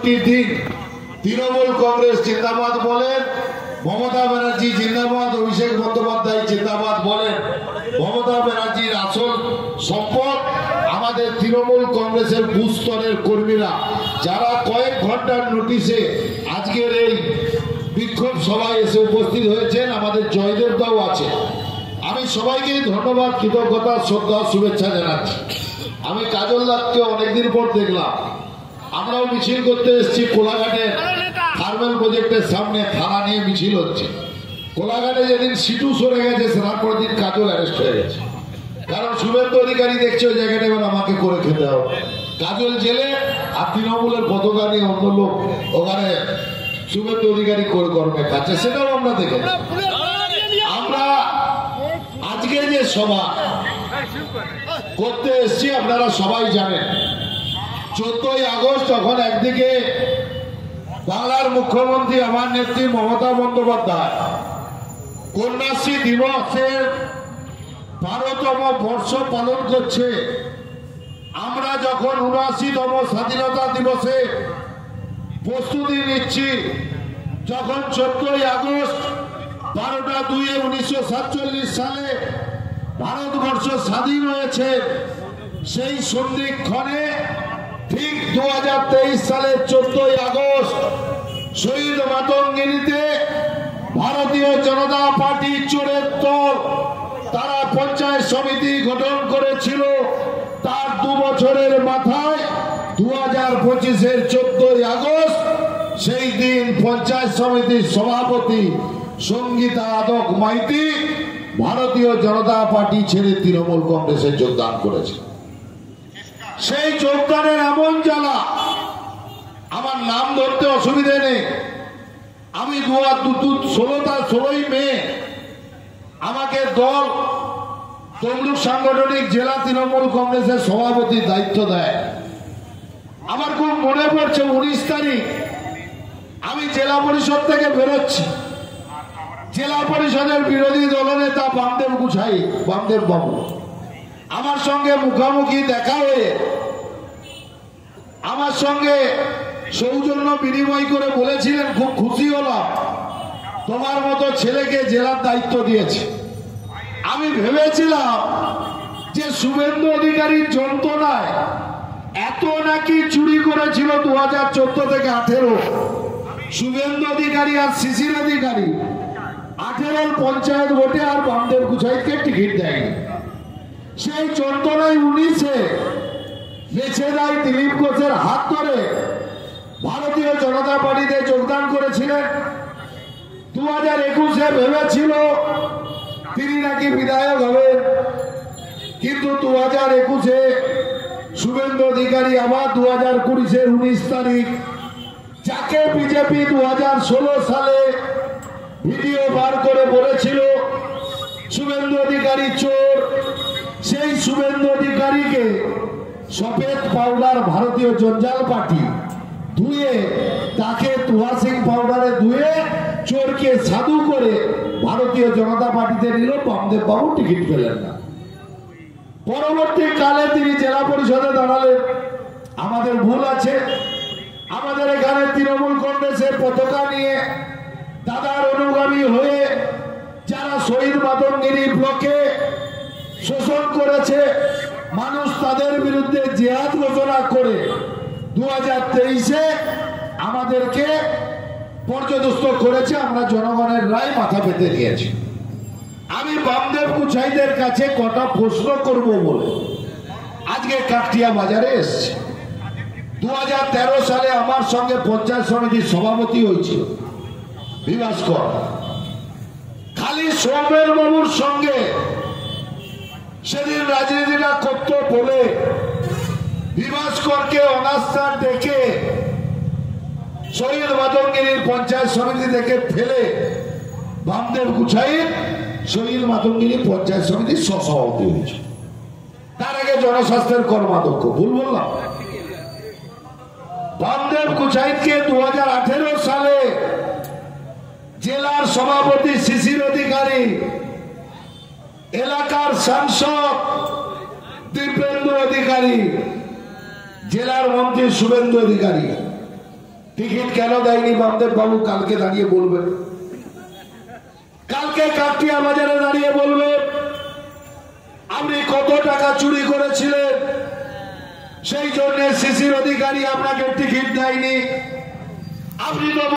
৬৫ দিন তৃণমূল কংগ্রেস জিন্দাবাদ বলেন, মমতা ব্যানার্জি জিন্দাবাদ, অভিষেক বন্দ্যোপাধ্যায় জিন্দাবাদ বলেন। মমতা ব্যানার্জির আসল সম্পদ আমাদের তৃণমূল কংগ্রেসের বুথ স্তরের কর্মীরা, যারা কয়েক ঘন্টার নোটিশে আজকের এই বিক্ষোভ সভায় এসে উপস্থিত হয়েছেন। আমাদের জয়দেবদাও আছে। আমি সবাইকে ধন্যবাদ, কৃতজ্ঞতা, শ্রদ্ধা, শুভেচ্ছা জানাচ্ছি। আমি কাজল দাকে অনেকদিন পর দেখলাম। আমরাও মিছিল করতে এসেছি কোলাঘাটে, থার্মাল প্রজেক্টের সামনে থানা নিয়ে মিছিল হচ্ছে। কোলাঘাটে যেদিন সিটু সরে গেছে, তারপর দিন কাজল অ্যারেস্ট হয়ে গেছে। কারণ শুভেন্দু অধিকারী দেখছে ওই জায়গাটা এবার আমাকে করে খেতে হবে। কাজল জেলে আর তৃণমূলের পতাকা নিয়ে অন্য লোক ওখানে শুভেন্দু অধিকারী করে কর্মে খাচ্ছে, সেটাও আমরা দেখেছি। আমরা আজকে যে সভা করতে এসছি আপনারা সবাই জানেন, 14ই আগস্ট যখন একদিকে বাংলার মুখ্যমন্ত্রী আমার নেত্রী মমতা বন্দ্যোপাধ্যায় কন্যাশ্রী দিবসের 12তম বর্ষ পালন করছে, আমরা যখন 79তম স্বাধীনতা দিবসে প্রস্তুতি নিচ্ছি, যখন 14ই আগস্ট 12/2/1947 সালে ভারতবর্ষ স্বাধীন হয়েছে, সেই সন্ধিক্ষণে ঠিক 2023 সালের 14ই আগস্ট শহীদ মাতঙ্গিনীতে ভারতীয় জনতা পার্টি চোরের দল তারা পঞ্চায়েত সমিতি গঠন করেছিল। তার 2 বছরের মাথায় 2025-এর 14ই আগস্ট সেই দিন পঞ্চায়েত সমিতির সভাপতি সঙ্গীতা আদক মাইতি ভারতীয় জনতা পার্টি ছেড়ে তৃণমূল কংগ্রেসে যোগদান করেছে। সেই যোগদানের এমন জ্বালা, আমার নাম ধরতে অসুবিধে নেই। আমি 16ই মে আমাকে দল তমলুক সাংগঠনিক জেলা তৃণমূল কংগ্রেসের সভাপতির দায়িত্ব দেয়। আমার খুব মনে পড়ছে 19 তারিখ আমি জেলা পরিষদ থেকে বেরোচ্ছি। জেলা পরিষদের বিরোধী দলনেতা বামদেব গুছাই, বামদেব বাবু আমার সঙ্গে মুখোমুখি দেখা হয়ে আমার সঙ্গে সৌজন্য বিনিময় করে বলেছিলেন, খুব খুশি হলাম তোমার মতো ছেলেকে জেলার দায়িত্ব দিয়েছে। আমি ভেবেছিলাম যে শুভেন্দু অধিকারীর যন্ত্রণায় এত নাকি চুরি করেছিল 2014 থেকে 18 শুভেন্দু অধিকারী আর শিশির অধিকারী 18 পঞ্চায়েত ভোটে আর বামদেব গুছাইকে টিকিট দেয়নি। সেই যন্ত্রণায় 19-এ বেছে দেয় দিলীপ ঘোষের হাত ধরে ভারতীয় জনতা পার্টিতে যোগদান করেছিলেন। 2021-এ ভেবেছিল তিনি নাকি বিধায়ক হবেন, কিন্তু 2021-এ শুভেন্দু অধিকারী আবার 2020-এর 19 তারিখ যাকে বিজেপি 2016 সালে ভিডিও বার করে বলেছিল শুভেন্দু অধিকারী চোর, সেই শুভেন্দু অধিকারীকে সফেদ পাউডার ভারতীয় জঞ্জাল পার্টি ধুয়ে, তাকে তুহাসিং পাউডারে ধুয়ে চোরকে সাধু করে ভারতীয় জনতা পার্টিতে নিল। বামদেব বাবু টিকিট পেলেন না। পরবর্তীকালে তিনি জেলা পরিষদে দাঁড়ালেন। আমাদের ভুল আছে। আমাদের এখানে তৃণমূল কংগ্রেসের পতাকা নিয়ে দাদার অনুগামী হয়ে যারা শহীদ মাতঙ্গিনী ব্লকে শোষণ করেছে, মানুষ তাদের বিরুদ্ধে জেহাদ ঘোষণা করে 2023-এ আমাদেরকে পর্যদস্ত করেছে। আমরা জনগণের রায় মাথা পেতে নিয়েছি। আমি বামদেব গুছাইদের কাছে কটা প্রশ্ন করব বলে আজকে কাকটিয়া বাজারে এসেছি। 2013 সালে আমার সঙ্গে পঞ্চায়েত সমিতির সভাপতি হয়েছিল বিভাসকর। খালি সৌমেন বাবুর সঙ্গে সেদিন রাজনীতিটা করতো বলে বিভাসকরকে অনাস্থার ডেকে শহীদ মাতঙ্গিনীর পঞ্চায়েত সমিতি থেকে ফেলে বামদেব গুছাই শহীদ মাতঙ্গিনী পঞ্চায়েত সমিতির সহসভাপতি হয়েছে। তার আগে জনস্বাস্থ্যের কর্মাধ্যক্ষ। ভুল বললাম? বামদেব গুছাইকে 2018 সালে জেলার সভাপতি শিশির অধিকারী, এলাকার সাংসদ দীপেন্দ্র অধিকারী, জেলার মন্ত্রী শুভেন্দু অধিকারী টিকিট কেন দেয়নি বামদেব বাবু কালকে দাঁড়িয়ে বলবেন, কালকে কাকটিয়া বাজারে দাঁড়িয়ে বলবেন আপনি কত টাকা চুরি করেছিলেন, সেই জন্য শিশির অধিকারী আপনাকে টিকিট দেয়নি। আপনি